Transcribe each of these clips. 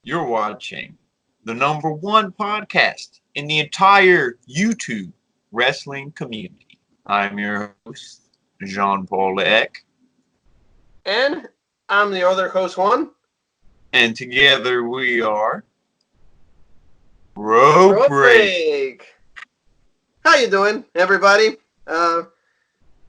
You're watching the #1 podcast in the entire YouTube wrestling community. I'm your host, Jean-Paul Eck. And I'm the other host, Juan. And together we are Rope Break. How you doing, everybody?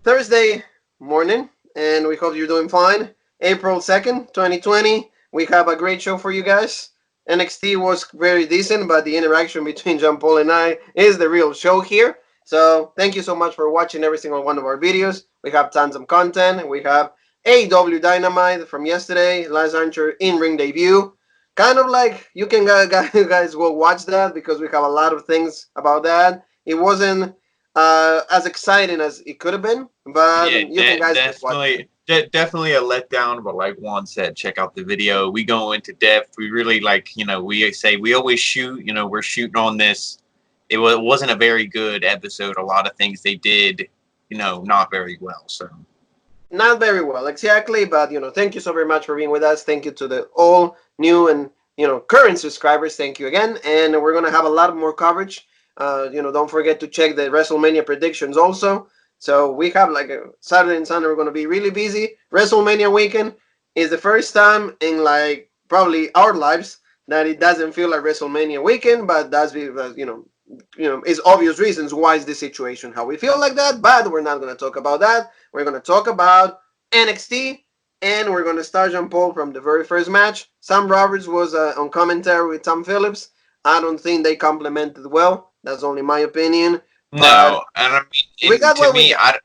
Thursday morning, and we hope you're doing fine. April 2nd, 2020. We have a great show for you guys. NXT was very decent, but the interaction between Jean Paul and I is the real show here. So thank you so much for watching every single one of our videos. We have tons of content. We have AEW Dynamite from yesterday, Lance Archer in-ring debut. Kind of like you can guys go watch that because we have a lot of things about that. It wasn't as exciting as it could have been, but you can guys just watch it. Definitely a letdown, but like Juan said, check out the video. We go into depth. We really we say we always shoot, we're shooting on this. It wasn't a very good episode. A lot of things they did, not very well. So not very well, exactly. But thank you so very much for being with us. Thank you to the all new and current subscribers. Thank you again, and we're gonna have a lot more coverage. Don't forget to check the WrestleMania predictions also. So we have like a Saturday and Sunday. We're going to be really busy. WrestleMania weekend is the first time in like probably our lives that it doesn't feel like WrestleMania weekend, but that's because it's obvious reasons why is the situation how we feel like that. But we're not going to talk about that. We're going to talk about NXT, and we're going to start Jean Paul from the very first match. Sam Roberts was on commentary with Tom Phillips. I don't think they complemented well. That's only my opinion. No, and I mean, we got to me, and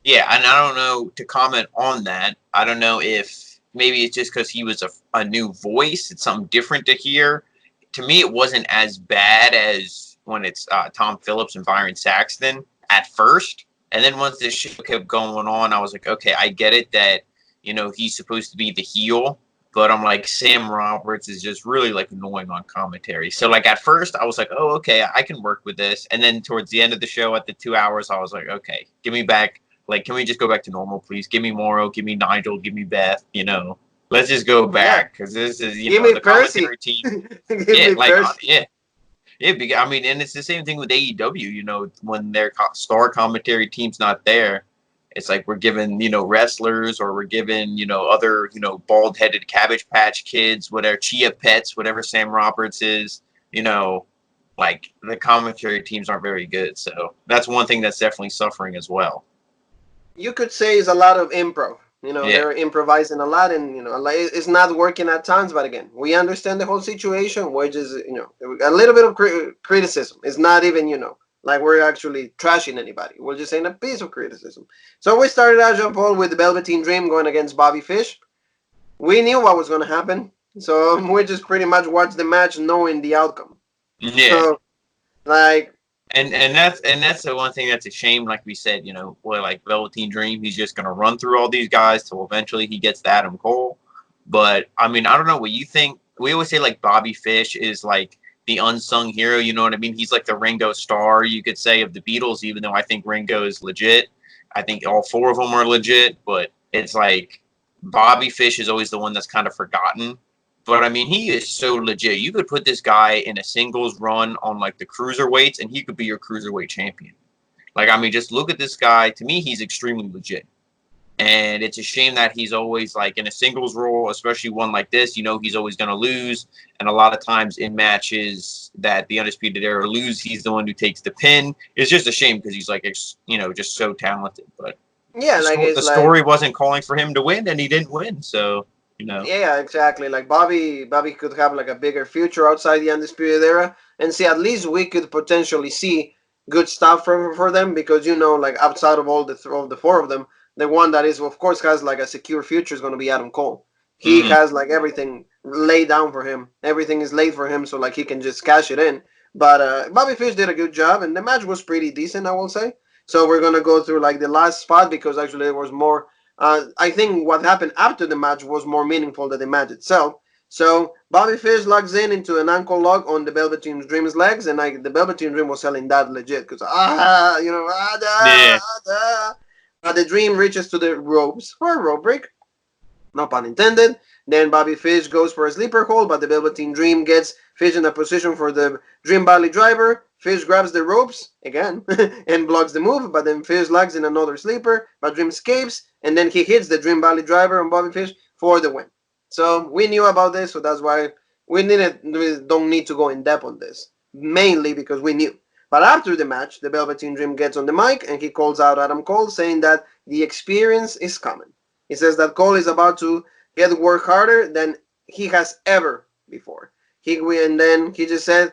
I don't know to comment on that. I don't know if maybe it's just because he was a new voice. It's something different to hear. To me, it wasn't as bad as when it's Tom Phillips and Byron Saxton at first. And then once this show kept going on, I was like, okay, I get it that, he's supposed to be the heel. But I'm like, Sam Roberts is just really like annoying on commentary. So like at first I was like, oh, okay, I can work with this. And then towards the end of the show at the 2 hours, I was like, okay, give me back. Like, can we just go back to normal, please? Give me Morrow, give me Nigel, give me Beth, Let's just go back. Because this is, the commentary team. Yeah, like, yeah. Yeah, I mean, and it's the same thing with AEW, when their star commentary team's not there. It's like we're giving, wrestlers or we're giving, other, bald-headed Cabbage Patch Kids, whatever, Chia Pets, whatever Sam Roberts is, like the commentary teams aren't very good. So that's one thing that's definitely suffering as well. You could say it's a lot of improv. They're improvising a lot, and it's not working at times. But again, we understand the whole situation, which is a little bit of criticism. It's not even like we're actually trashing anybody. We're just saying a piece of criticism. So we started out, Jean Paul, with the Velveteen Dream going against Bobby Fish. We knew what was going to happen, so we just pretty much watched the match knowing the outcome. Yeah. So, like. And that's the one thing that's a shame. Like we said, like Velveteen Dream, he's just gonna run through all these guys till eventually he gets to Adam Cole. But I mean, I don't know what you think. We always say like Bobby Fish is like the unsung hero. You know what I mean? He's like the Ringo Starr, you could say, of the Beatles. Even though I think Ringo is legit, I think all four of them are legit. But it's like Bobby Fish is always the one that's kind of forgotten. But, I mean, he is so legit. You could put this guy in a singles run on, like, the cruiserweights, and he could be your cruiserweight champion. Like, I mean, just look at this guy. To me, he's extremely legit. And it's a shame that he's always, like, in a singles role, especially one like this. He's always going to lose. And a lot of times in matches that the Undisputed Era lose, he's the one who takes the pin. It's just a shame because he's, like, just so talented. But yeah, the story wasn't calling for him to win, and he didn't win, so... Yeah, exactly. Like Bobby could have like a bigger future outside the Undisputed Era, and see at least we could potentially see good stuff for them because like outside of all the four of them, the one that is of course has like a secure future is going to be Adam Cole. He has like everything laid down for him. Everything is laid for him, so like he can just cash it in. But Bobby Fish did a good job, and the match was pretty decent, I will say. So we're gonna go through like the last spot because actually there was more. I think what happened after the match was more meaningful than the match itself. So Bobby Fish logs into an ankle lock on the Velveteen Dream's legs, and the Velveteen Dream was selling that legit because But the Dream reaches to the ropes for a rope break. No pun intended. Then Bobby Fish goes for a sleeper hold, but the Velveteen Dream gets Fish in a position for the Dream Valley driver. Fish grabs the ropes again and blocks the move, but then Fish lags in another sleeper, but Dream escapes, and then he hits the Dream Valley driver on Bobby Fish for the win. So we knew about this, so that's why we don't need to go in depth on this. Mainly because we knew. But after the match, the Velveteen Dream gets on the mic and he calls out Adam Cole, saying that the experience is coming. He says that Cole is about to get to work harder than he has ever before. And then he just said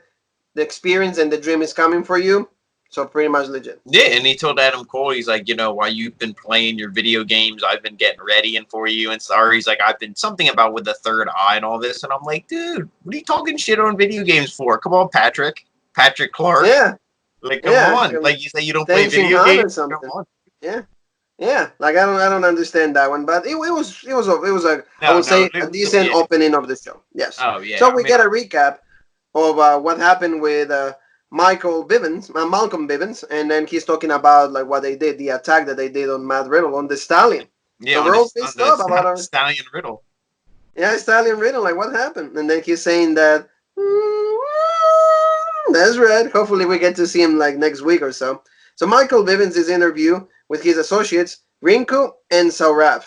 the experience and the dream is coming for you. So pretty much legit. Yeah, and he told Adam Cole, he's like, while you've been playing your video games, I've been getting ready and for you. And sorry, he's like, I've been something about with the third eye and all this. And I'm like, dude, what are you talking shit on video games for? Come on, Patrick Clark. Yeah. Like, come on. Like you say, you don't play video games. Come on. Yeah. Yeah, like I don't understand that one, but it was I would say a decent opening of the show. Yes. Oh yeah. So we get a recap of what happened with Malcolm Bivens, and then he's talking about like what they did, the attack that they did on Matt Riddle on the Stallion. Yeah, so we're all pissed off about our Stallion Riddle. Yeah, Stallion Riddle. Like what happened? And then he's saying that that's right. Hopefully we get to see him like next week or so. So Michael Bivens' interview with his associates, Rinku and Saurav.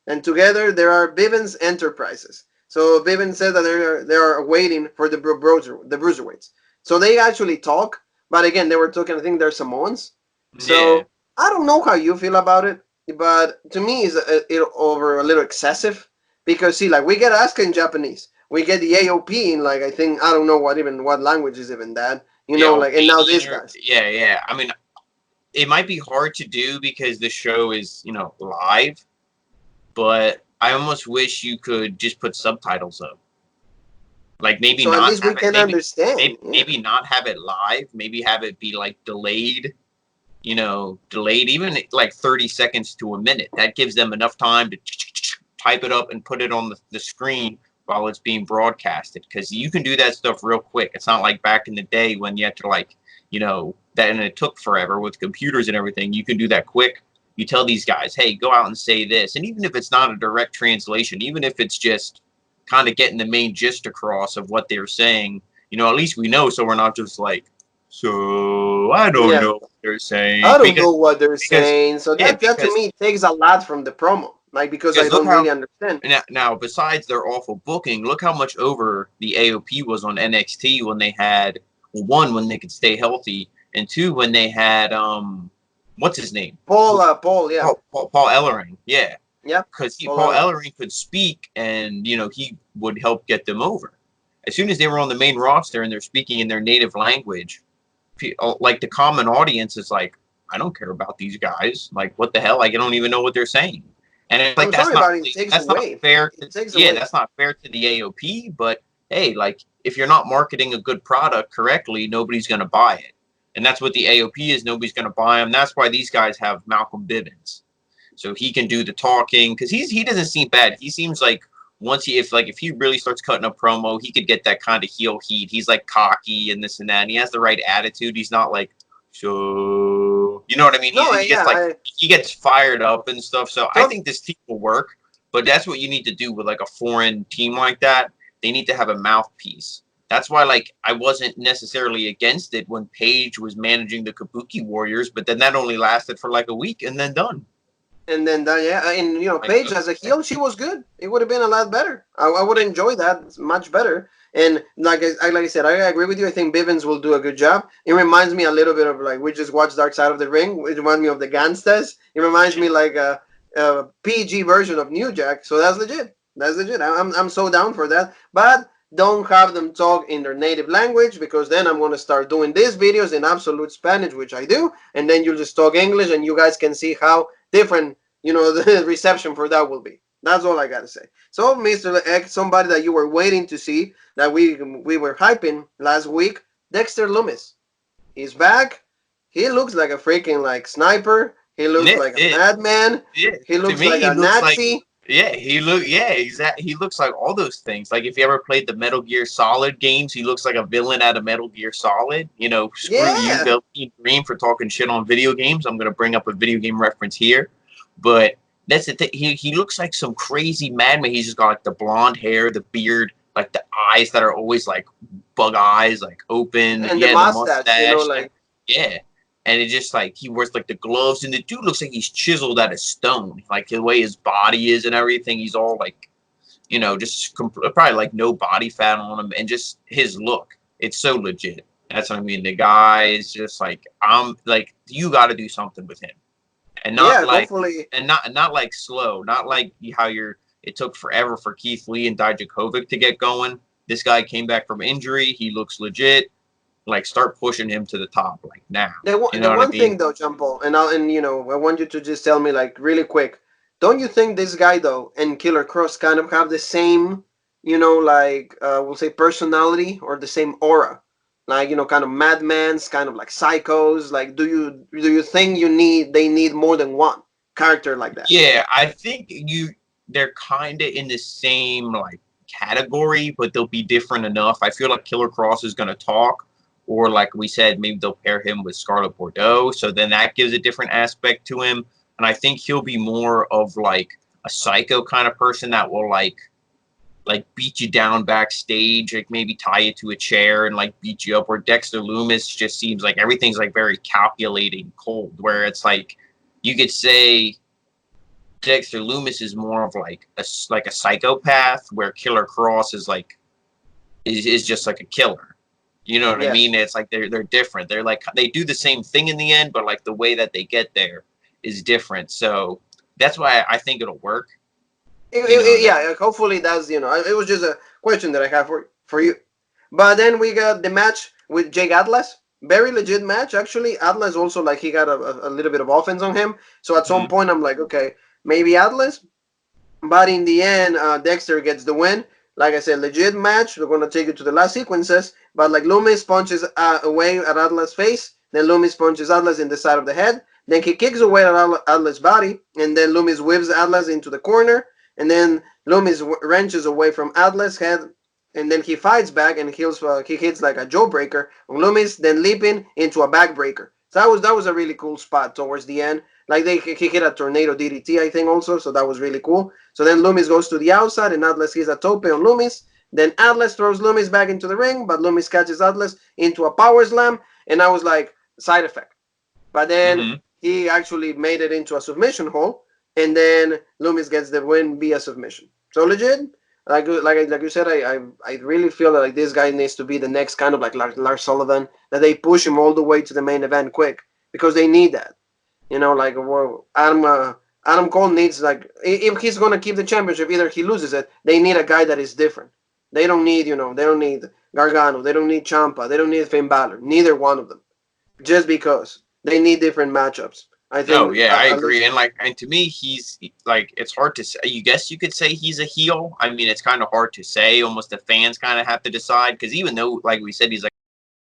And together there are Bivens Enterprises. So Bivens said that they are waiting for the Bruiserweights. So they actually talk, but again, they were talking, I think they're Samoans. So I don't know how you feel about it, but to me it's over a little excessive. Because see, like we get Asuka in Japanese. We get the AOP in like, I think, I don't know what language is even that. And now these guys. Yeah. I mean, it might be hard to do because the show is, live, but I almost wish you could just put subtitles up. Like maybe so not. At least we can understand. Maybe not have it live. Maybe have it be like delayed. Delayed even like 30 seconds to a minute. That gives them enough time to type it up and put it on the screen while it's being broadcasted. Because you can do that stuff real quick. It's not like back in the day when you had to that, and it took forever with computers and everything. You can do that quick. You tell these guys, hey, go out and say this. And even if it's not a direct translation, even if it's just kind of getting the main gist across of what they're saying, at least we know, so we're not just like, so I don't know what they're saying. I don't know what they're saying. So that to me takes a lot from the promo. Like, because I don't really understand. Now, besides their awful booking, look how much over the AOP was on NXT when they had, one, when they could stay healthy, and two, when they had what's his name? Paul Ellering, yeah. Yeah. Because Paul Ellering could speak, and he would help get them over. As soon as they were on the main roster and they're speaking in their native language, like the common audience is like, I don't care about these guys. Like, what the hell? Like, I don't even know what they're saying. And it's like that's not fair. That's not fair to the AOP. But hey, like if you're not marketing a good product correctly, nobody's going to buy it. And that's what the AOP is. Nobody's going to buy them. That's why these guys have Malcolm Bivens, so he can do the talking because he doesn't seem bad. He seems like if he really starts cutting a promo, he could get that kind of heel heat. He's like cocky and this and that. And he has the right attitude. He's not like so. You know what I mean? He gets fired up and stuff. So I think this team will work. But that's what you need to do with like a foreign team like that. They need to have a mouthpiece. That's why, like, I wasn't necessarily against it when Paige was managing the Kabuki Warriors, but then that only lasted for like a week and then done. And then, Paige as a heel, she was good. It would have been a lot better. I would enjoy that much better. And like I said, I agree with you. I think Bivens will do a good job. It reminds me a little bit of like we just watched Dark Side of the Ring. It reminds me of the Gangstas. It reminds me like a PG version of New Jack. So that's legit. I'm so down for that. But don't have them talk in their native language because then I'm going to start doing these videos in absolute Spanish, which I do. And then you'll just talk English and you guys can see how different, the reception for that will be. That's all I got to say. So, Mr. X, somebody that you were waiting to see that we were hyping last week, Dexter Lumis. He's back. He looks like a freaking like sniper. He looks like a madman. Yeah. He looks like a Nazi. He looks like all those things. Like if you ever played the Metal Gear Solid games, he looks like a villain out of Metal Gear Solid. Screw you, Velveteen Dream, for talking shit on video games. I'm gonna bring up a video game reference here, but That's the thing. He looks like some crazy madman. He's just got like the blonde hair, the beard, like the eyes that are always like bug eyes, like open. And the Yeah, the mustache, mustache. like Yeah. And it just like he wears like the gloves, and the dude looks like he's chiseled out of stone. Like the way his body is and everything, he's all like, just probably like no body fat on him, and just his look. It's so legit. That's what I mean. The guy is just like, I'm like, you got to do something with him, and not yeah, like, hopefully. and not like slow, not like how It took forever for Keith Lee and Dijakovic to get going. This guy came back from injury. He looks legit. Like, start pushing him to the top, like now. You The know what I one mean? thing though, Jumbo, I want you to just tell me like really quick. Don't you think this guy though and Killer Cross kind of have the same, we'll say personality or the same aura, like kind of madmans, kind of like psychos. Like, do you think they need more than one character like that? Yeah, I think they're kind of in the same like category, but they'll be different enough. I feel like Killer Cross is going to talk, or like we said, maybe they'll pair him with Scarlet Bordeaux, so then that gives a different aspect to him. And I think he'll be more of like a psycho kind of person that will like beat you down backstage, like maybe tie you to a chair and like beat you up. Where Dexter Loomis just seems like everything's like very calculating, cold. Where it's like you could say Dexter Loomis is more of like a psychopath, where Killer Cross is like is just like a killer. You know what I Yes. mean? It's like they're different. They're like they do the same thing in the end, but like the way that they get there is different. So that's why I think it'll work. Yeah, hopefully that's it was just a question that I have for you. But then we got the match with Jake Atlas. Very legit match actually. Atlas also like he got a little bit of offense on him. So at some Mhm. point I'm like, okay, maybe Atlas. But in the end, Dexter gets the win. Like I said, legit match. We're gonna take it to the last sequences. But like Loomis punches away at Atlas' face. Then Loomis punches Atlas in the side of the head. Then he kicks away at Atlas' body. And then Loomis whips Atlas into the corner. And then Loomis wrenches away from Atlas' head. And then he fights back and he hits like a jawbreaker on Loomis. Then leaping into a backbreaker. So that was a really cool spot towards the end. Like he hit a tornado DDT, I think also. So that was really cool. So then Loomis goes to the outside and Atlas hits a tope on Loomis. Then Atlas throws Loomis back into the ring, but Loomis catches Atlas into a power slam. And I was like, side effect. But then Mhm. he actually made it into a submission hold. And then Loomis gets the win via submission. So legit. Like you said, I really feel that like this guy needs to be the next kind of like Lars Sullivan. That they push him all the way to the main event quick because they need that. Like Adam Cole needs like if he's gonna keep the championship, either he loses it. They need a guy that is different. They don't need they don't need Gargano, they don't need Chiampa, they don't need Finn Balor. Neither one of them, just because they need different matchups. I No, think yeah, I at least agree. And to me, he's like, it's hard to say. You guess you could say he's a heel. I mean, it's kind of hard to say. Almost the fans kind of have to decide, because even though, like we said, he's like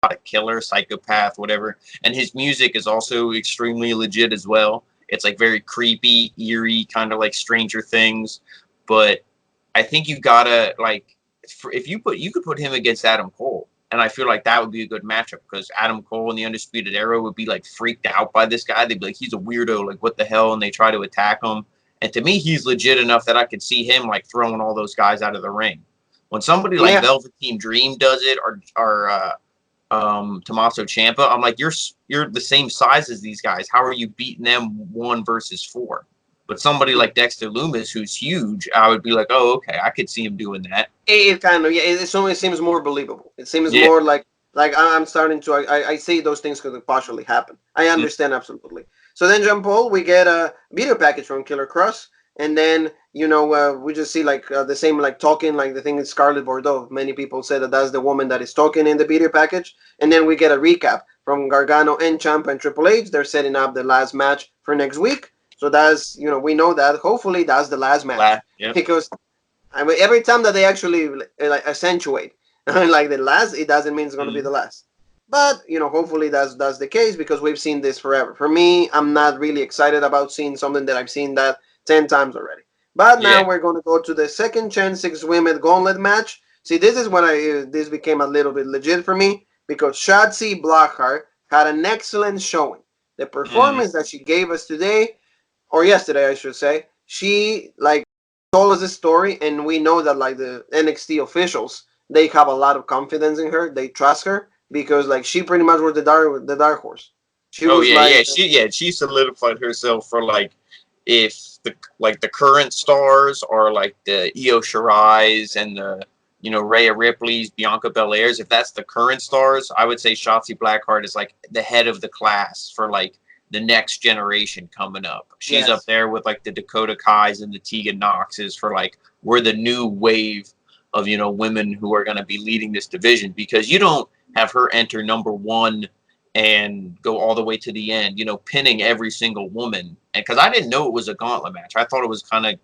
a killer, psychopath, whatever, and his music is also extremely legit as well. It's like very creepy, eerie, kind of like Stranger Things. But I think you gotta like, if you could put him against Adam Cole, and I feel like that would be a good matchup, because Adam Cole and the Undisputed Era would be like freaked out by this guy. They'd be like, he's a weirdo, like what the hell, and they try to attack him. And to me, he's legit enough that I could see him like throwing all those guys out of the ring. When somebody like yeah. Velveteen Dream does it, or Tommaso Ciampa, I'm like, you're the same size as these guys. How are you beating them 1 versus 4? But somebody like Dexter Loomis, who's huge, I would be like, oh, okay, I could see him doing that. It kind of it seems more believable. It seems Yeah. more like I'm starting to I see those things could partially happen. I Mm. understand absolutely. So then Jean Paul, we get a video package from Killer Cross, and then we just see like the same like talking like the thing is Scarlet Bordeaux. Many people say that that's the woman that is talking in the video package, and then we get a recap from Gargano and Ciampa and Triple H. They're setting up the last match for next week. So that's we know that hopefully that's the last match Yep. because I mean, every time that they actually like accentuate like the last, it doesn't mean it's going to be Mm. the last. But hopefully that's the case because we've seen this forever. For me, I'm not really excited about seeing something that I've seen that 10 times already. But now Yeah. we're going to go to the second chance 6 women gauntlet match. See, this is when this became a little bit legit for me because Shotzi Blackheart had an excellent showing. The Mm. performance that she gave us today or yesterday, I should say, she like told us this story, and we know that like the NXT officials, they have a lot of confidence in her. They trust her because like she pretty much was the dark horse. She Oh was yeah, like, she solidified herself for like if the current stars are like the Io Shirai's and the Rhea Ripley's, Bianca Belair's. If that's the current stars, I would say Shotzi Blackheart is like the head of the class for like the next generation coming up. She's up yes, there with like the Dakota Kai's and the Tegan Knoxes for like we're the new wave of women who are going to be leading this division, because you don't have her enter number one and go all the way to the end, pinning every single woman. And because I didn't know it was a gauntlet match, I thought it was kind of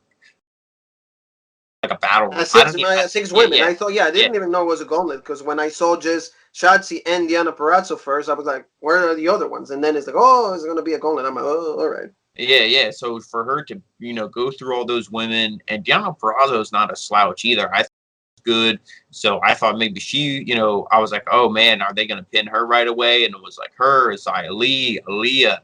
like a battle. I don't. six Yeah, women. yeah, I thought, yeah, I yeah, didn't even know it was a gauntlet because when I saw just Shotzi and Diana Perazzo first, I was like, where are the other ones? And then it's like, oh, it's gonna be a gauntlet. I'm like, oh, all right. yeah. So for her to go through all those women, and Diana Perazzo is not a slouch either. I good. So I thought maybe she, I was like, oh man, are they going to pin her right away? And it was like her, Xia Li, Aaliyah,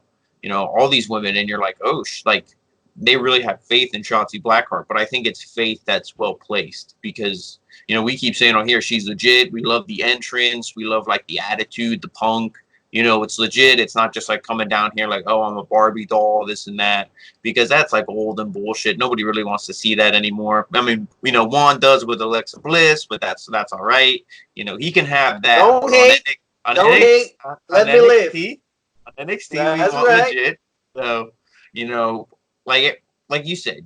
all these women. And you're like, oh, like they really have faith in Shotzi Blackheart. But I think it's faith that's well placed because, we keep saying on here, she's legit. We love the entrance. We love like the attitude, the punk. It's legit. It's not just like coming down here like, oh, I'm a Barbie doll, this and that, because that's like old and bullshit. Nobody really wants to see that anymore. I mean, Juan does with Alexa Bliss, but that's all right. He can have that, Don't but on hate, on don't NXT, hate. Let me live. on NXT, we That's want right. legit. So, like you said,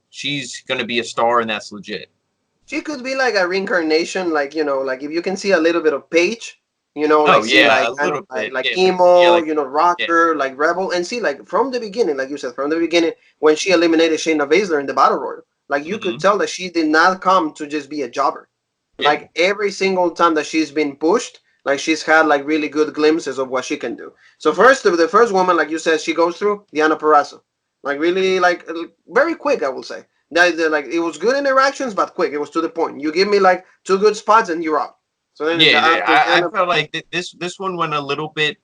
she's gonna be a star, and that's legit. She could be like a reincarnation, like like if you can see a little bit of Paige, Oh like see yeah, like a kind of little like bit. like Yeah, yeah, emo, like yeah. rocker, like rebel, and see like from the beginning, like you said, from the beginning when she eliminated Shayna Baszler in the battle royal, like you could Hmm. tell that she did not come to just be a jobber. Yeah. Like every single time that she's been pushed, like she's had like really good glimpses of what she can do. So first, the first woman, like you said, she goes through Diana Perazzo, like really like very quick, I will say. Like it was good interactions, but quick. It was to the point. You give me like two good spots and you're out. So then Yeah, after I Diana, felt like this one went a little bit.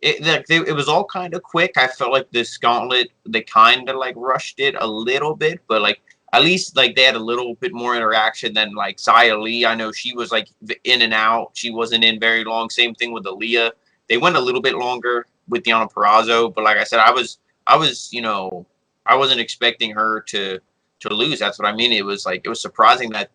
It was all kind of quick. I felt like this Gauntlet, they kind of like rushed it a little bit, but like at least like they had a little bit more interaction than like Xia Li. I know she was like in and out. She wasn't in very long. Same thing with Aaliyah. They went a little bit longer with Diana Perazzo, but like I said, I was I wasn't expecting her to lose. That's what I mean. It was like it was surprising that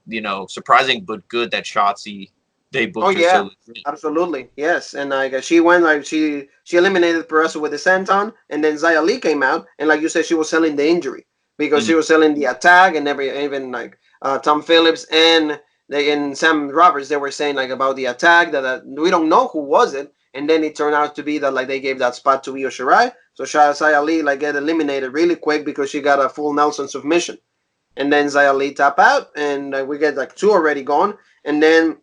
surprising but good that Shotzi they oh booked her yeah, so legit. absolutely, yes. And like she went like she eliminated Perazzo with the senton, and then Xia Li came out, and like you said, she was selling the injury because she Mm. was selling the attack, and even like Tom Phillips and Sam Roberts, they were saying like about the attack that we don't know who was it, and then it turned out to be that like they gave that spot to Io Shirai, so Xia Li like get eliminated really quick because she got a full Nelson submission, and then Xia Li tap out, and we get like two already gone, and then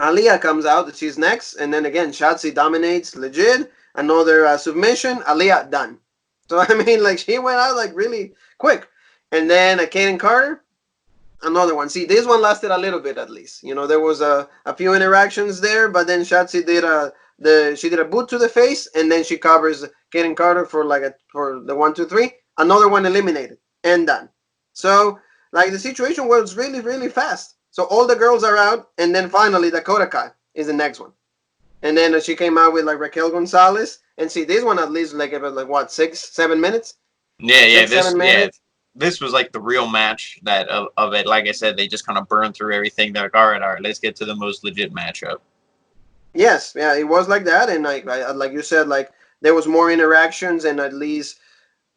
Aliyah comes out, she's next, and then again, Shotzi dominates, legit. Another submission, Aliyah done. So I mean, like she went out like really quick, and then Kaden Carter, another one. See, this one lasted a little bit at least. There was a few interactions there, but then Shotzi did a boot to the face, and then she covers Kaden Carter for the 1 2 3. Another one eliminated and done. So like the situation was really really fast. So all the girls are out, and then finally Dakota Kai is the next one. And then she came out with like Raquel Gonzalez, and see this one at least like about like what 6 7 minutes, Yeah, yeah. six This seven yeah, minutes. this was like the real match that of it. Like I said, they just kind of burned through everything. They're like, all right, let's get to the most legit matchup. Yes, yeah, it was like that, and like you said, like there was more interactions, and at least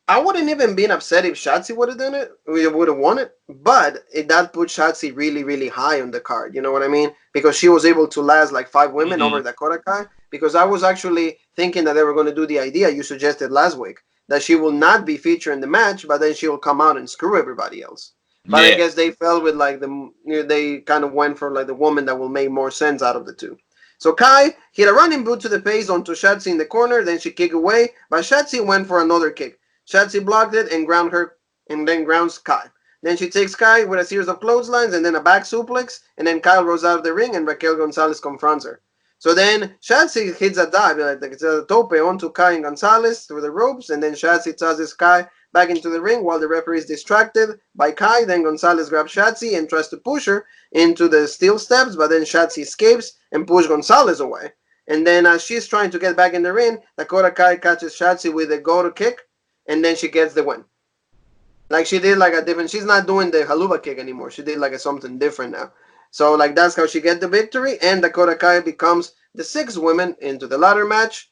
I wouldn't even been upset if Shotzi would have done it. We would have won it, but that put Shotzi really, really high on the card. You know what I mean? Because she was able to last like 5 women Hmm. over Dakota Kai. Because I was actually thinking that they were going to do the idea you suggested last week that she will not be featured in the match, but then she will come out and screw everybody else. But I Yeah, guess they fell with like they kind of went for like the woman that will make more sense out of the two. So Kai hit a running boot to the face onto Shotzi in the corner, then she kicked away, but Shotzi went for another kick. Shotzi blocked it and ground her, and then grounds Kai. Then she takes Kai with a series of clotheslines and then a back suplex, and then Kyle rolls out of the ring and Raquel Gonzalez confronts her. So then Shotzi hits a dive, like it's a tope onto Kai and Gonzalez through the ropes, and then Shotzi tosses Kai back into the ring while the referee is distracted by Kai. Then Gonzalez grabs Shotzi and tries to push her into the steel steps, but then Shotzi escapes and pushes Gonzalez away. And then as she's trying to get back in the ring, Dakota Kai catches Shotzi with a go-to kick, and then she gets the win. Like she did like a different. She's not doing the haluva kick anymore. She did like a something different now. So like that's how she get the victory, and Dakota Kai becomes the sixth woman into the ladder match.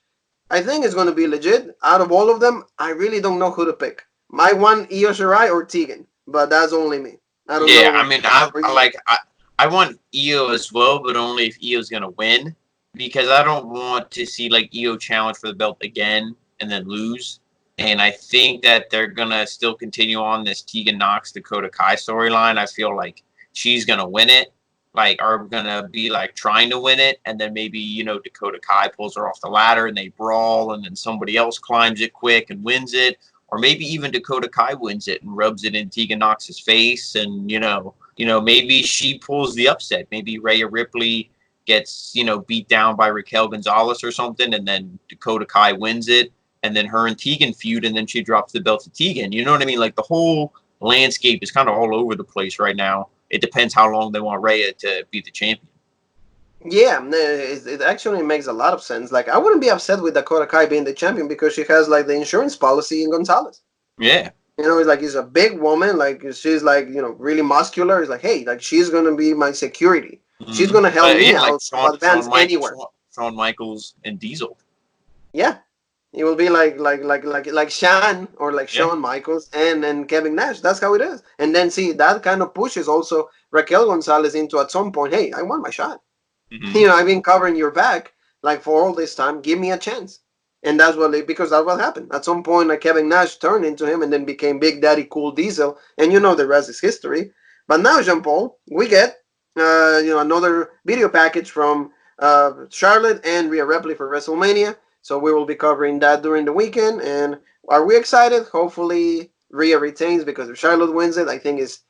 I think it's going to be legit. Out of all of them, I really don't know who to pick. My one, Io Shirai or Tegan, but that's only me. I don't Yeah, know. I mean, I want Io as well, but only if Io's gonna win, because I don't want to see like Io challenge for the belt again and then lose. And I think that they're gonna still continue on this Tegan Nox Dakota Kai storyline. I feel like she's gonna win it, like are gonna be like trying to win it, and then maybe Dakota Kai pulls her off the ladder and they brawl, and then somebody else climbs it quick and wins it, or maybe even Dakota Kai wins it and rubs it in Tegan Nox's face, and maybe she pulls the upset. Maybe Rhea Ripley gets beat down by Raquel Gonzalez or something, and then Dakota Kai wins it, and then her and Tegan feud, and then she drops the belt to Tegan. You know what I mean? Like the whole landscape is kind of all over the place right now. It depends how long they want Rhea to be the champion. Yeah, it actually makes a lot of sense. Like I wouldn't be upset with Dakota Kai being the champion because she has like the insurance policy in Gonzalez. Yeah. It's like she's a big woman, like she's like, really muscular. It's like, hey, like she's gonna be my security. Mm-hmm. She's gonna help me like out to advance anywhere. Shawn Michaels and Diesel. Yeah. It will be like Shawn or like Shawn Michaels and Kevin Nash. That's how it is. And then see that kind of pushes also Raquel Gonzalez into at some point, hey, I want my shot. Mm-hmm. I've been covering your back like for all this time. Give me a chance. And because that's what happened. At some point, like Kevin Nash turned into him and then became Big Daddy Cool Diesel, and the rest is history. But now, Jean Paul, we get another video package from Charlotte and Rhea Ripley for WrestleMania. So we will be covering that during the weekend. And are we excited? Hopefully, Rhea retains, because if Charlotte wins it, I think it's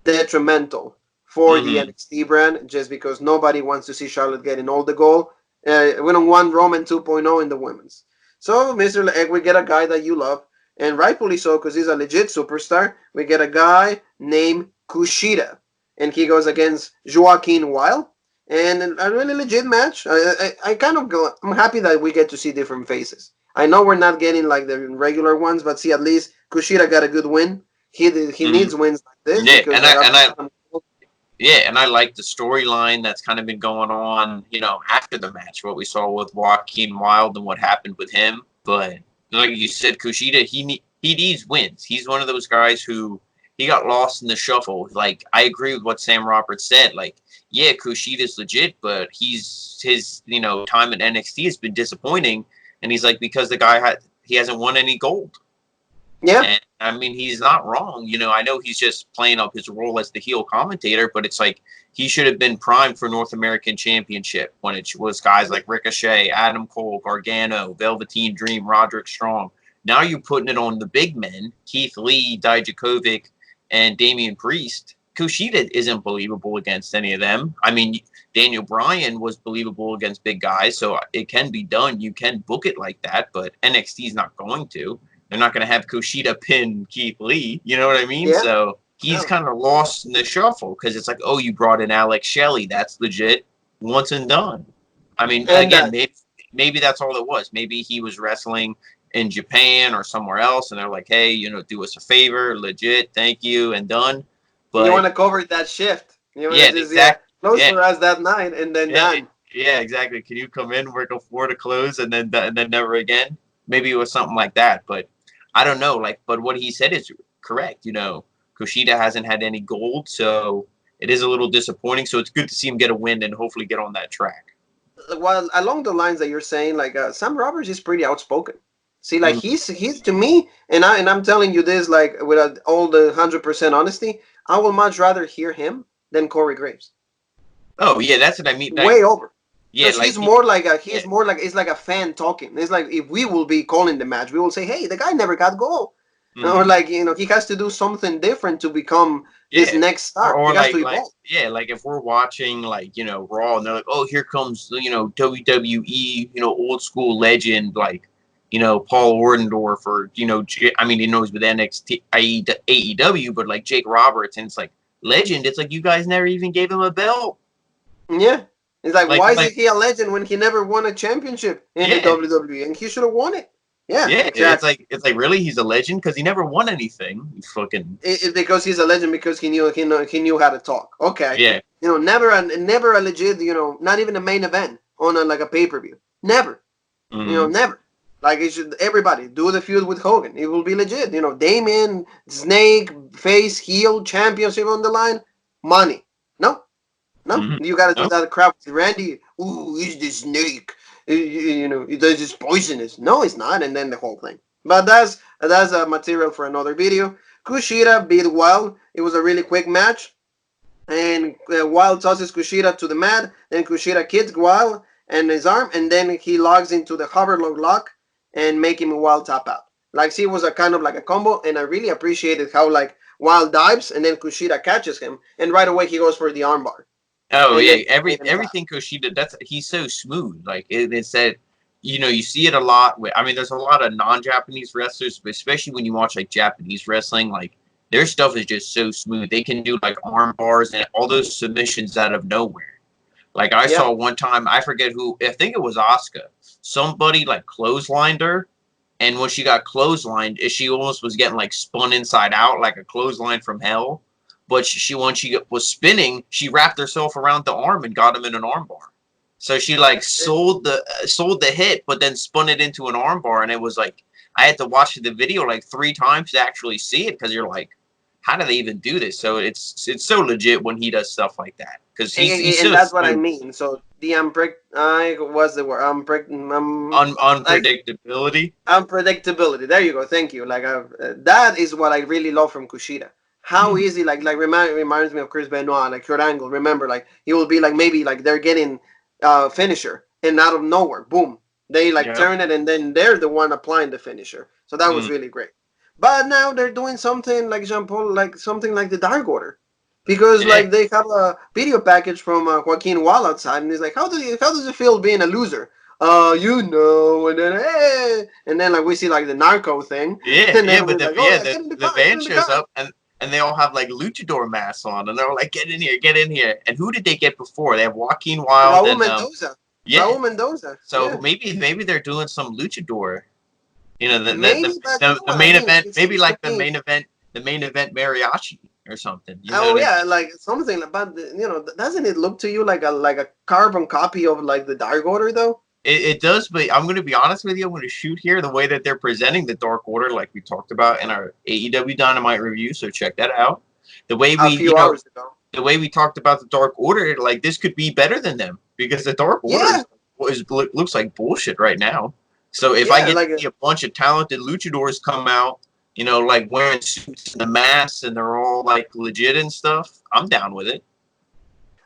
detrimental for the NXT brand, just because nobody wants to see Charlotte getting all the gold. We don't want Roman 2.0 in the women's. So, Mr. Legg, we get a guy that you love, and rightfully so, because he's a legit superstar. We get a guy named Kushida, and he goes against Joaquin Wilde, and a really legit match. I'm happy that we get to see different faces. I know we're not getting like the regular ones, but see, at least Kushida got a good win. He needs wins like this. Yeah, and I like the storyline that's kind of been going on, after the match, what we saw with Joaquin Wilde and what happened with him. But like you said, Kushida, he needs wins. He's one of those guys who he got lost in the shuffle. Like, I agree with what Sam Roberts said. Like, yeah, Kushida's legit, but his time at NXT has been disappointing. And he's like, because the guy he hasn't won any gold. Yeah. And I mean, he's not wrong. I know he's just playing up his role as the heel commentator, but it's like he should have been primed for North American Championship when it was guys like Ricochet, Adam Cole, Gargano, Velveteen Dream, Roderick Strong. Now you're putting it on the big men, Keith Lee, Dijakovic, and Damian Priest. Kushida isn't believable against any of them. I mean, Daniel Bryan was believable against big guys, so it can be done. You can book it like that, but NXT is not going to. They're not going to have Kushida pin Keith Lee. You know what I mean? Yeah. So he's kind of lost in the shuffle because it's like, oh, you brought in Alex Shelley. That's legit. Once and done. I mean, again, maybe that's all it was. Maybe he was wrestling in Japan or somewhere else, and they're like, hey, do us a favor, legit, thank you, and done. But you want to cover that shift. You want to just close for us that night and then done. Yeah, exactly. Can you come in, work a 4 to close, and then never again? Maybe it was something like that, but I don't know. But what he said is correct. Kushida hasn't had any gold, so it is a little disappointing. So it's good to see him get a win and hopefully get on that track. Well, along the lines that you're saying, Sam Roberts is pretty outspoken. See, he's to me, and I'm telling you this with all the 100% honesty, I will much rather hear him than Corey Graves. Oh yeah, that's what I mean. Way over. Yeah, he's more like it's like a fan talking. It's like if we will be calling the match, we will say, "Hey, the guy never got goal," or he has to do something different to become this next star. Or he has to evolve. If we're watching Raw and they're like, "Oh, here comes WWE, old school legend Paul Orndorff or, I mean, he knows with NXT, AEW, but like Jake Roberts, and it's like legend. It's like you guys never even gave him a belt. Yeah. It's like, Like, why is he a legend when he never won a championship in the WWE? And he should have won it. Yeah, exactly. It's like really he's a legend because he never won anything. He's fucking because he's a legend because he knew how to talk. Okay. yeah. Never a legit, not even a main event on like a pay-per-view. Never. Mm-hmm. Never. Like it should everybody do the feud with Hogan. It will be legit. Damien, Snake, face, heel, championship on the line, money. No. Mm-hmm. You got to do Nope. that crap with Randy. Ooh, he's the Snake. This is poisonous. No, it's not. And then the whole thing. But that's material for another video. Kushida beat Wild. It was a really quick match. And Wild tosses Kushida to the mat. Then Kushida kicks Wild and his arm. And then he logs into the hoverlock lock and make him Wild tap out. Like, see, it was a kind of like a combo. And I really appreciated how, like, Wild dives. And then Kushida catches him. And right away he goes for the armbar. Oh yeah, everything Kushida. He's so smooth. Like it's that you see it a lot. I mean, there's a lot of non-Japanese wrestlers, but especially when you watch like Japanese wrestling, like their stuff is just so smooth. They can do like arm bars and all those submissions out of nowhere. Like I saw one time, I forget who. I think it was Asuka. Somebody like clotheslined her, and when she got clotheslined, she almost was getting like spun inside out like a clothesline from hell. But when she was spinning, she wrapped herself around the arm and got him in an armbar. So she like sold the hit, but then spun it into an armbar, and it was like I had to watch the video like 3 times to actually see it because you're like, how do they even do this? So it's so legit when he does stuff like that because he's and so that's smooth. what I mean. So the what's the word? Unpredictability. Unpredictability. There you go. Thank you. Like that is what I really love from Kushida. How easy, reminds me of Chris Benoit, like Kurt Angle. Remember, like he will be like maybe like they're getting finisher, and out of nowhere, boom, they like turn it, and then they're the one applying the finisher. So that was really great. But now they're doing something like Jean Paul, like something like the Dark Order, because like they have a video package from Joaquin Wall outside, and he's like, how does it feel being a loser? And then and then like we see like the narco thing. And then but the get band in the shows car. up and they all have like luchador masks on, and they're like, get in here. And who did they get before? They have Joaquin Wild Raul and Mendoza. yeah. Raul Mendoza. So maybe they're doing some luchador. The But main I mean, event, it maybe seems to like the me. main event mariachi or something. You know what I mean? Yeah, like something about doesn't it look to you like a carbon copy of like the Dark Order though? It does, but I'm going to be honest with you. I'm going to shoot here the way that they're presenting the Dark Order, like we talked about in our AEW Dynamite review. So check that out. The way A few hours ago. the way we talked about the Dark Order, like this could be better than them because the Dark Order looks like bullshit right now. So if I get like to see a bunch of talented luchadors come out, like wearing suits and the masks, and they're all like legit and stuff, I'm down with it.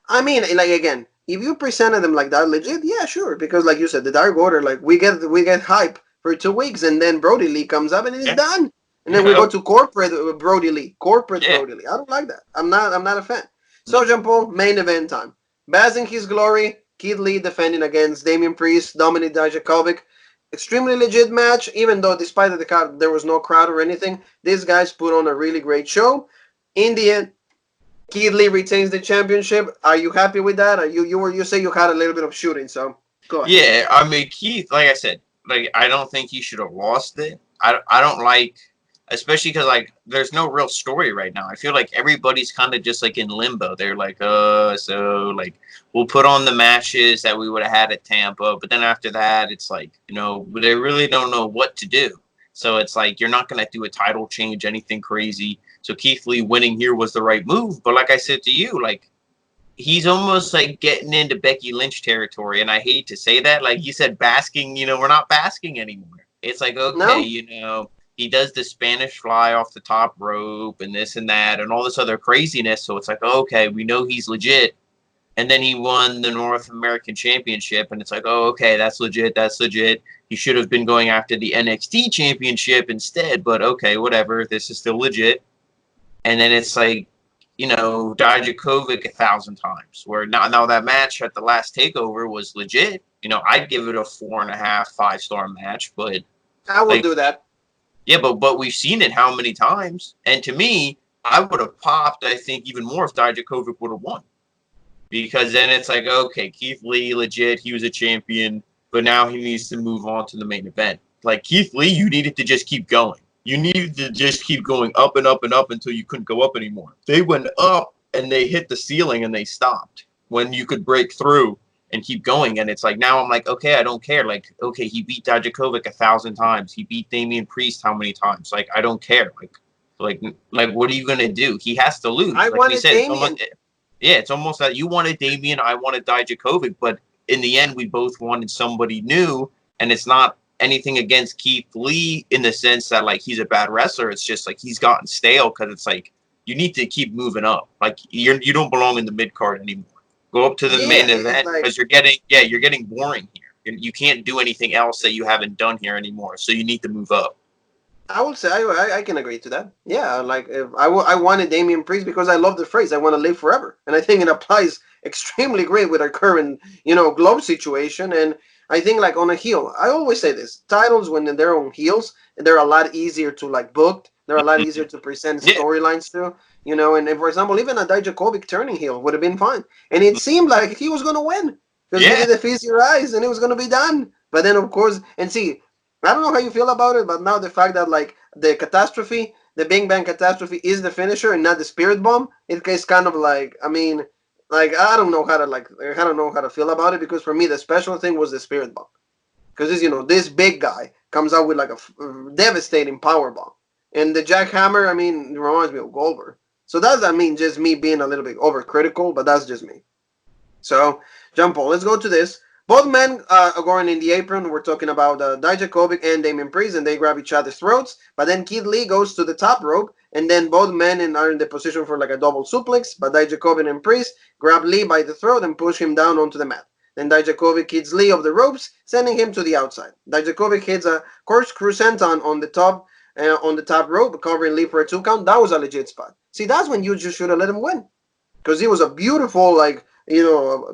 I mean, like again, if you presented them like that legit, yeah, sure. Because like you said, the Dark Order, like we get hype for 2 weeks, and then Brody Lee comes up and it's done. And then we go to corporate Brody Lee. Brody Lee. I don't like that. I'm not a fan. So Jean Paul, main event time. Baz in his glory, Keith Lee defending against Damian Priest, Dominik Dijakovic. Extremely legit match, even though despite there was no crowd or anything, these guys put on a really great show. In the end, Keith Lee retains the championship. Are you happy with that? You say you had a little bit of shooting, so go ahead. Yeah, I mean Keith, like I said, like I don't think he should have lost it. I don't like, especially because like there's no real story right now. I feel like everybody's kind of just like in limbo. They're like, so like we'll put on the matches that we would have had at Tampa, but then after that, it's like they really don't know what to do. So it's like you're not gonna do a title change, anything crazy. So Keith Lee winning here was the right move. But like I said to you, like he's almost like getting into Becky Lynch territory, and I hate to say that. Like you said, basking. We're not basking anymore. It's like okay, he does the Spanish fly off the top rope and this and that and all this other craziness. So it's like, okay, we know he's legit. And then he won the North American Championship, and it's like, oh, okay, that's legit. That's legit. He should have been going after the NXT Championship instead, but okay, whatever. This is still legit. And then it's like, Dijakovic 1,000 times. Where now that match at the last takeover was legit. I'd give it a 4.5, 5-star match, but I will Like, do that. yeah, but we've seen it how many times? And to me, I would have popped, I think, even more if Dijakovic would have won. Because then it's like, okay, Keith Lee, legit, he was a champion, but now he needs to move on to the main event. Like, Keith Lee, you needed to just keep going. You needed to just keep going up and up and up until you couldn't go up anymore. They went up and they hit the ceiling and they stopped when you could break through and keep going. And it's like, now I'm like, okay, I don't care. Like, okay, he beat Dijakovic 1,000 times. He beat Damian Priest how many times? Like, I don't care. Like, what are you gonna do? He has to lose. I Like we wanted said, Damien. yeah, it's almost like you wanted Damian, I wanted Dijakovic, but in the end, we both wanted somebody new, and it's not anything against Keith Lee in the sense that like he's a bad wrestler. It's just like he's gotten stale because it's like you need to keep moving up. Like you don't belong in the mid card anymore. Go up to the Yeah, main it's event like because you're getting boring here. You can't do anything else that you haven't done here anymore. So you need to move up. I will say I can agree to that. Yeah, like if I wanted Damian Priest because I love the phrase "I want to live forever," and I think it applies extremely great with our current globe situation. And I think like on a heel, I always say this: titles when they're on heels, they're a lot easier to like book. They're a lot easier to present Yeah. storylines to. And for example, even a Dijakovic turning heel would have been fine, and it seemed like he was gonna win because he Yeah. did the feast your eyes, and it was gonna be done. But then of course, and see, I don't know how you feel about it, but now the fact that like the catastrophe, the Big Bang catastrophe, is the finisher and not the spirit bomb, it's kind of like like I don't know how to feel about it because for me the special thing was the spirit bomb because this big guy comes out with like a devastating power bomb, and the jackhammer it reminds me of Goldberg. So that's just me being a little bit overcritical, but that's just me. So, John Paul, let's go to this. Both men are going in the apron. We're talking about Dijakovic and Damian Priest, and they grab each other's throats. But then Keith Lee goes to the top rope, and then both men are in the position for like a double suplex. But Dijakovic and Priest grab Lee by the throat and push him down onto the mat. Then Dijakovic hits Lee off the ropes, sending him to the outside. Dijakovic hits a corkscrew senton on the top rope, covering Lee for a 2 count. That was a legit spot. See, that's when you just should have let him win because it was a beautiful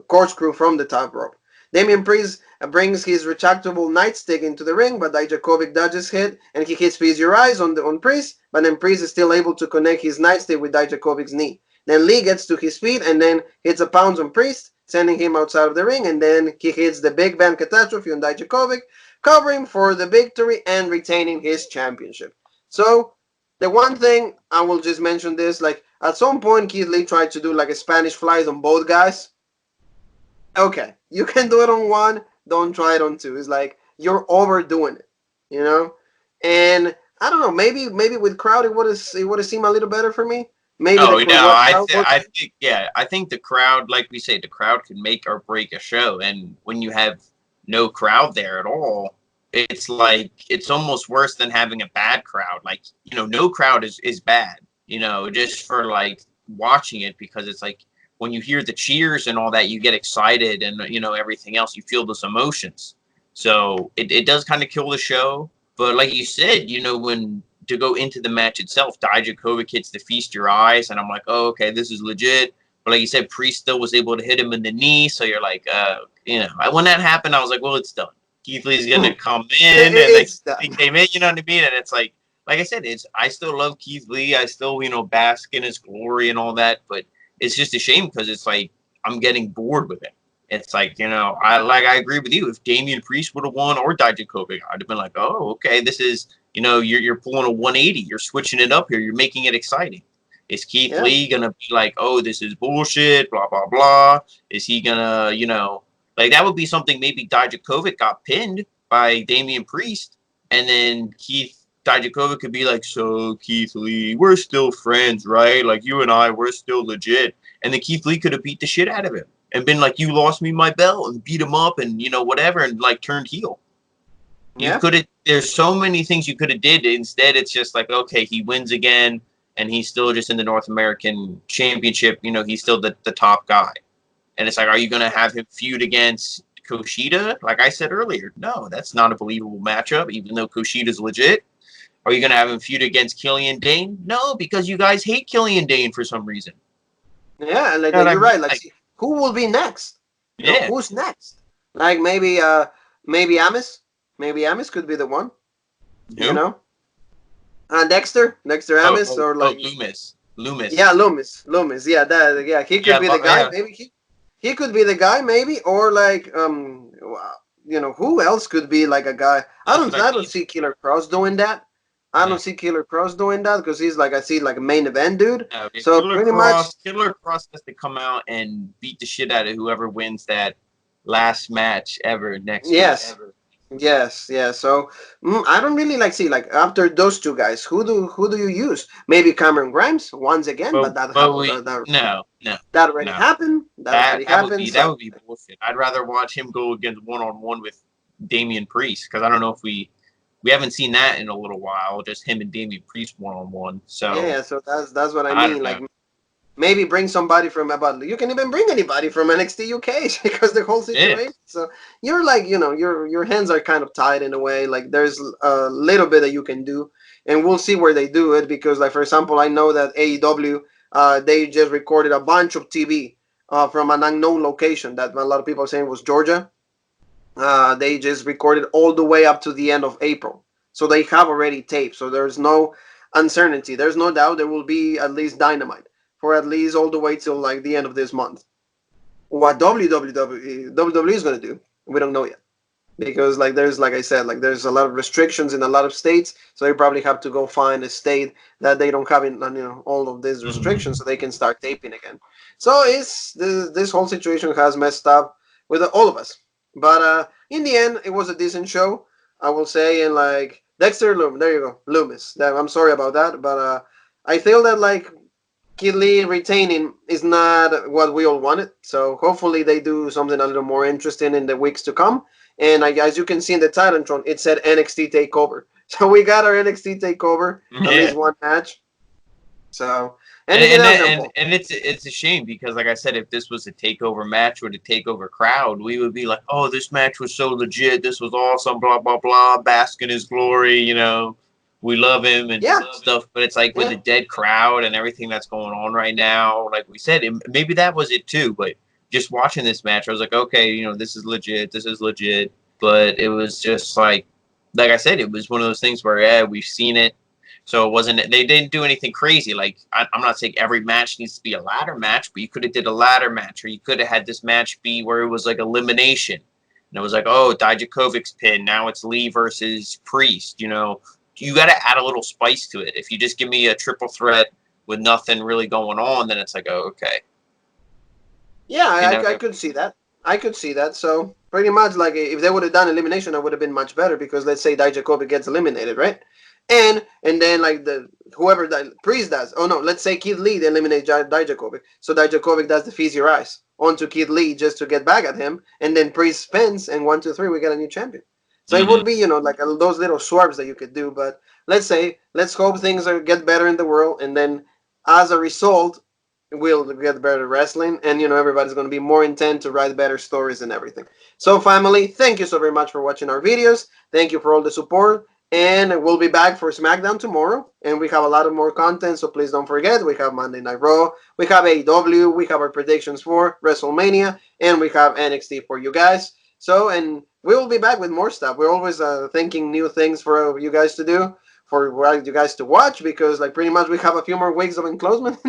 corkscrew from the top rope. Damian Priest brings his retractable nightstick into the ring, but Dijakovic dodges hit and he hits Feast Your Eyes on Priest, but then Priest is still able to connect his nightstick with Dijakovic's knee. Then Lee gets to his feet and then hits a pounce on Priest, sending him outside of the ring, and then he hits the Big Bang Catastrophe on Dijakovic, covering for the victory and retaining his championship. So, the one thing I will just mention this, like at some point Keith Lee tried to do like a Spanish flies on both guys. Okay, you can do it on one, don't try it on two. It's like you're overdoing it, you know? And I don't know, maybe with crowd it would have seemed a little better for me. Maybe Oh the no, crowd was I think yeah, I think the crowd, like we say, the crowd can make or break a show, and when you have no crowd there at all, it's like it's almost worse than having a bad crowd. Like no crowd is bad. Just for like watching it because it's like when you hear the cheers and all that, you get excited and everything else. You feel those emotions, so it does kind of kill the show. But like you said, when to go into the match itself, Dijakovic hits the Feast Your Eyes, and I'm like, oh, okay, this is legit. But like you said, Priest still was able to hit him in the knee, so you're like, when that happened, I was like, well, it's done. Keith Lee's gonna come in, and like it's done. he came in, you know what I mean? And it's like I said, I still love Keith Lee. I still bask in his glory and all that, but it's just a shame because it's like I'm getting bored with it. It's like I agree with you. If Damian Priest would have won or Dijakovic, I'd have been like, oh, okay, this is you're pulling a 180. You're switching it up here. You're making it exciting. Is Keith Yeah. Lee gonna be like, oh, this is bullshit, blah blah blah? Is he gonna, like that would be something maybe Dijakovic got pinned by Damian Priest, and then Dijakovic could be like, so Keith Lee, we're still friends, right? Like you and I, we're still legit. And then Keith Lee could have beat the shit out of him and been like, you lost me my belt, and beat him up and whatever, and like turned heel. You Yeah. could have. There's so many things you could have did. Instead, it's just like, okay, he wins again, and he's still just in the North American Championship. He's still the top guy. And it's like, are you going to have him feud against Kushida? Like I said earlier, no, that's not a believable matchup, even though Kushida's legit. Are you going to have him feud against Killian Dane? No, because you guys hate Killian Dane for some reason. Yeah, and like You know what I you're mean? right. Like, Like, see, who will be next? yeah. Who's next? Like maybe Amis. Maybe Amis could be the one. You Who? know, Dexter Oh, Amis, oh, or oh, like, Loomis. yeah, Loomis. Yeah, yeah, he could Yeah, be the guy. yeah. Maybe he could be the guy, maybe, or like who else could be like a guy? That's what I I don't mean. see Killer Cross doing that. I No, don't see Killer Cross doing that because he's like, I see like a main event dude. no. So pretty much, Killer Cross has to come out and beat the shit out of whoever wins that last match ever next week. yes. Yes, yes. So I don't really like see like after those two guys, who do you use? Maybe Cameron Grimes once again, but But we no, that already no. happened. That already happened. That So would be bullshit. I'd rather watch him go against one on one with Damian Priest because I don't know if we haven't seen that in a little while. Just him and Damian Priest one on one. So yeah, so that's what I I don't mean. know. Like maybe bring somebody from about you can even bring anybody from NXT UK because the whole Yeah. situation. So you're like your hands are kind of tied in a way. Like there's a little bit that you can do, and we'll see where they do it because like for example, I know that AEW they just recorded a bunch of TV from an unknown location that a lot of people are saying was Georgia. They just recorded all the way up to the end of April, so they have already taped. So there's no uncertainty. There's no doubt there will be at least Dynamite for at least all the way till like the end of this month. What WWE is going to do, we don't know yet because like I said, like there's a lot of restrictions in a lot of states, so they probably have to go find a state that they don't have in all of these Mm-hmm. restrictions so they can start taping again. So it's this whole situation has messed up with all of us, but in the end it was a decent show, I will say. And like Dexter Loomis, there you go, Loomis. I'm sorry about that, but I feel that like Kid Lee retaining is not what we all wanted. So hopefully they do something a little more interesting in the weeks to come. And as you can see in the Titantron, it said NXT Takeover. So we got our NXT Takeover, at Yeah. least one match. So anything else, Jean Paul? And it's a shame because like I said, if this was a takeover match with a takeover crowd, we would be like, oh, this match was so legit, this was awesome, blah blah blah, bask in his glory, we love him and Yeah, stuff. But it's like with yeah, the dead crowd and everything that's going on right now, like we said, maybe that was it too. But just watching this match, I was like, okay, this is legit, this is legit. But it was just like I said, it was one of those things where yeah, we've seen it. So it wasn't. They didn't do anything crazy. Like I'm not saying every match needs to be a ladder match, but you could have did a ladder match, or you could have had this match be where it was like elimination, and it was like, oh, Dijakovic's pin. Now it's Lee versus Priest. You got to add a little spice to it. If you just give me a triple threat with nothing really going on, then it's like, oh, okay. yeah. You I know, could see that. I could see that. So pretty much like if they would have done elimination, I would have been much better because let's say Dijakovic gets eliminated, right? And then like the whoever Priest does. Oh no, let's say Kid Lee eliminates Dijakovic. So Dijakovic does the Feast Your Eyes onto Kid Lee just to get back at him, and then Priest spins, and 1, 2, 3, we get a new champion. So it mm-hmm. would be like those little swerves that you could do. But let's hope things get better in the world, and then as a result, we'll get better wrestling, and everybody's going to be more intent to write better stories and everything. So family, thank you so very much for watching our videos. Thank you for all the support. And we'll be back for SmackDown tomorrow. And we have a lot of more content, so please don't forget. We have Monday Night Raw, we have AEW, we have our predictions for WrestleMania, and we have NXT for you guys. So, and we will be back with more stuff. We're always thinking new things for you guys to do, for you guys to watch, because like pretty much we have a few more weeks of enclosement.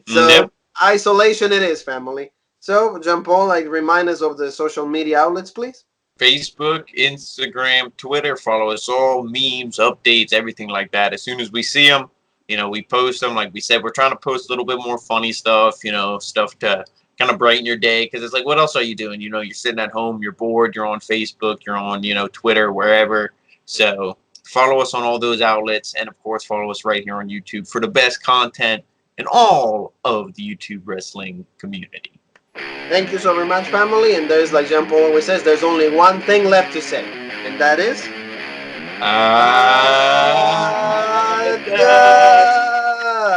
So, Yep. isolation it is, family. So, Jean Paul, like remind us of the social media outlets, please. Facebook, Instagram, Twitter. Follow us all. Memes, updates, everything like that. As soon as we see them, we post them. Like we said, we're trying to post a little bit more funny stuff. Stuff to kind of brighten your day. Because it's like, what else are you doing? You're sitting at home. You're bored. You're on Facebook. You're on Twitter, wherever. So follow us on all those outlets, and of course, follow us right here on YouTube for the best content in all of the YouTube wrestling community. Thank you so very much, family. And there's, like Jean Paul always says, there's only one thing left to say, and that is. Ah, God.